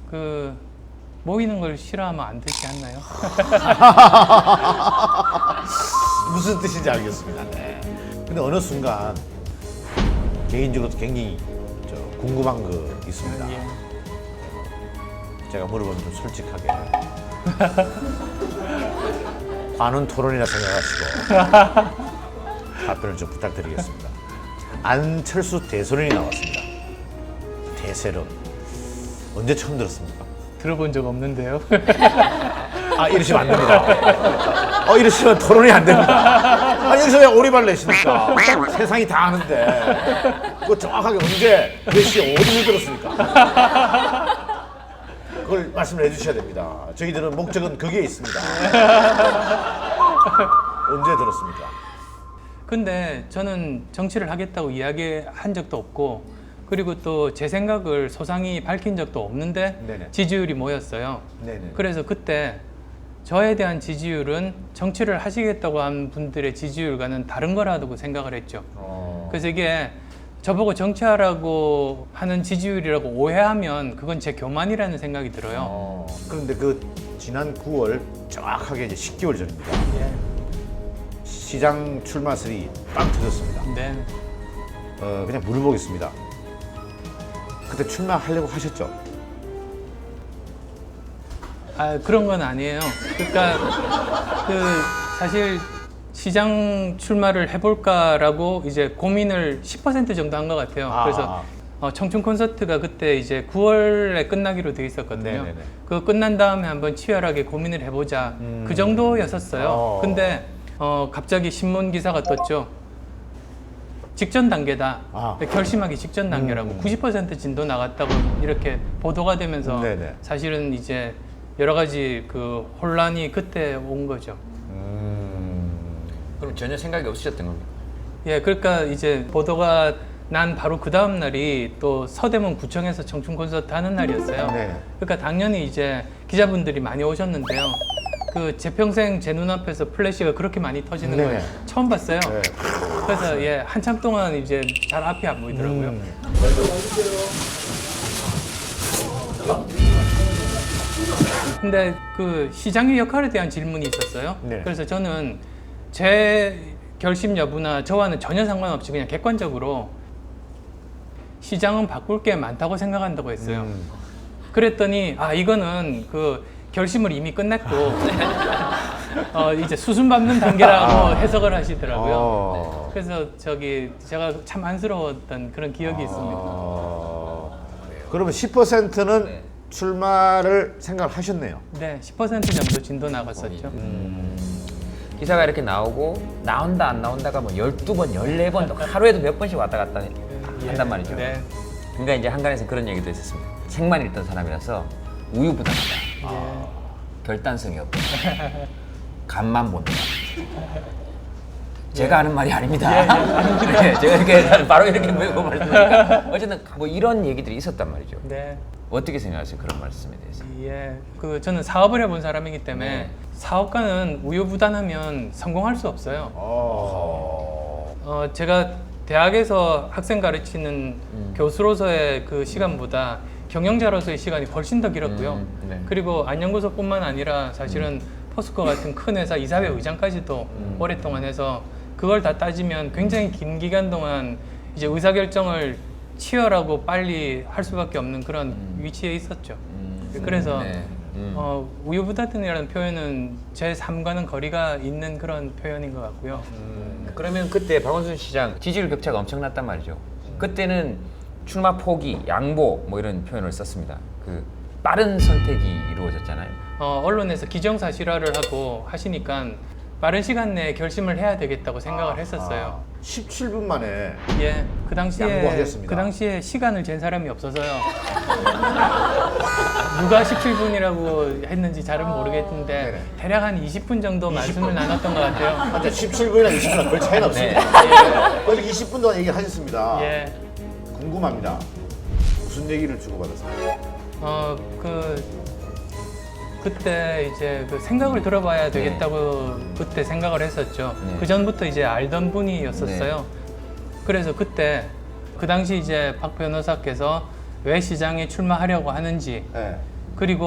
그 모이는 걸 싫어하면 안 되지 않나요? 무슨 뜻인지 알겠습니다. 네. 근데 어느 순간 개인적으로도 굉장히 궁금한 거 있습니다. 예. 제가 물어보면 좀 솔직하게 관훈 토론이라 생각하시고 답변을 좀 부탁드리겠습니다. 안철수 대선인이 나왔습니다. 대세론 언제 처음 들었습니까? 들어본 적 없는데요. 아, 이러시면 안 됩니다. 이러시면 토론이 안 됩니다. 아니, 여기서 왜 오리발 내십니까? 세상이 다 아는데. 그거 정확하게 언제, 몇 시에, 어디서 들었습니까? 그걸 말씀을 해주셔야 됩니다. 저희들은 목적은 거기에 있습니다. 언제 들었습니까? 근데 저는 정치를 하겠다고 이야기한 적도 없고, 그리고 또 제 생각을 소상히 밝힌 적도 없는데 네네. 지지율이 모였어요. 네네. 그래서 그때 저에 대한 지지율은 정치를 하시겠다고 한 분들의 지지율과는 다른 거라고 생각을 했죠. 그래서 이게 저보고 정치하라고 하는 지지율이라고 오해하면 그건 제 교만이라는 생각이 들어요. 그런데 그 지난 9월 정확하게 이제 10개월 전입니다. 예. 시장 출마설이 빵 터졌습니다. 네. 그냥 물어보겠습니다. 그때 출마하려고 하셨죠? 아, 그런 건 아니에요. 그러니까 사실 시장 출마를 해볼까라고 이제 고민을 10% 정도 한 것 같아요. 그래서 청춘 콘서트가 그때 이제 9월에 끝나기로 돼 있었거든요. 네네네. 그거 끝난 다음에 한번 치열하게 고민을 해보자. 그 정도였었어요. 근데 갑자기 신문 기사가 떴죠. 직전 단계다. 결심하기 직전 단계라고 90% 진도 나갔다고 이렇게 보도가 되면서 네네. 사실은 이제 여러 가지 그 혼란이 그때 온 거죠. 그럼 전혀 생각이 없으셨던 겁니까? 예, 그러니까 이제 보도가 난 바로 그 다음 날이 또 서대문 구청에서 청춘 콘서트 하는 날이었어요. 네. 그러니까 당연히 이제 기자분들이 많이 오셨는데요. 제 평생 제 눈앞에서 플래시가 그렇게 많이 터지는 걸 네네. 처음 봤어요. 네. 그래서 예, 한참 동안 이제 잘 앞이 안 보이더라고요. 근데 그 시장의 역할에 대한 질문이 있었어요. 네. 그래서 저는 제 결심 여부나 저와는 전혀 상관없이 그냥 객관적으로 시장은 바꿀 게 많다고 생각한다고 했어요. 그랬더니 이거는 그 결심을 이미 끝냈고 이제 수순 밟는 단계라고 해석을 하시더라고요. 그래서 제가 참 안쓰러웠던 그런 기억이 있습니다. 그러면 10%는 네. 출마를 생각을 하셨네요. 네, 10% 정도 진도 나갔었죠. 기사가 이렇게 나오고 나온다 안 나온다가 뭐 12번, 14번 하루에도 몇 번씩 왔다 갔다 한단 말이죠. 네. 그러니까 이제 한간에서 그런 얘기도 있었습니다. 책만 읽던 사람이라서 우유부단하다. 결단성이 없다. 간만 본다. 제가 하는 말이 아닙니다. 네, 제가 이렇게 바로 이렇게 메고 말씀드리니까 어쨌든 뭐 이런 얘기들이 있었단 말이죠. 네. 어떻게 생각하세요? 그런 말씀에 대해서? 예. 저는 사업을 해본 사람이기 때문에 네. 사업가는 우유부단하면 성공할 수 없어요. 제가 대학에서 학생 가르치는 교수로서의 그 시간보다 경영자로서의 시간이 훨씬 더 길었고요. 네. 그리고 안연구소뿐만 아니라 사실은 포스코 같은 큰 회사 이사회 의장까지도 오랫동안 해서 그걸 다 따지면 굉장히 긴 기간 동안 이제 의사결정을 치열하고 빨리 할 수밖에 없는 그런 위치에 있었죠. 그래서 네. 우유부단이라는 표현은 제 삶과는 거리가 있는 그런 표현인 것 같고요. 그러면 그때 박원순 시장 지지율 격차가 엄청났단 말이죠. 그때는 출마 포기, 양보 뭐 이런 표현을 썼습니다. 그 빠른 선택이 이루어졌잖아요. 언론에서 기정사실화를 하고 하시니까 빠른 시간 내에 결심을 해야 되겠다고 생각을 했었어요. 17분 만에 예, 그 양보하셨습니다. 당시에 시간을 잰 사람이 없어서요. 누가 17분이라고 했는지 잘은 모르겠는데 네네. 대략 한 20분 정도 말씀을 나눴던 것 같아요. 맞죠? 17분이나 20분이나 별 차이는 없습니다. 거의 20분 동안 얘기하셨습니다. 예, 궁금합니다. 무슨 얘기를 주고받았습니까? 그때 이제 그 생각을 들어봐야 되겠다고 그때 생각을 했었죠. 네. 그 전부터 이제 알던 분이었었어요. 그래서 그때 그 당시 이제 박 변호사께서 왜 시장에 출마하려고 하는지 네. 그리고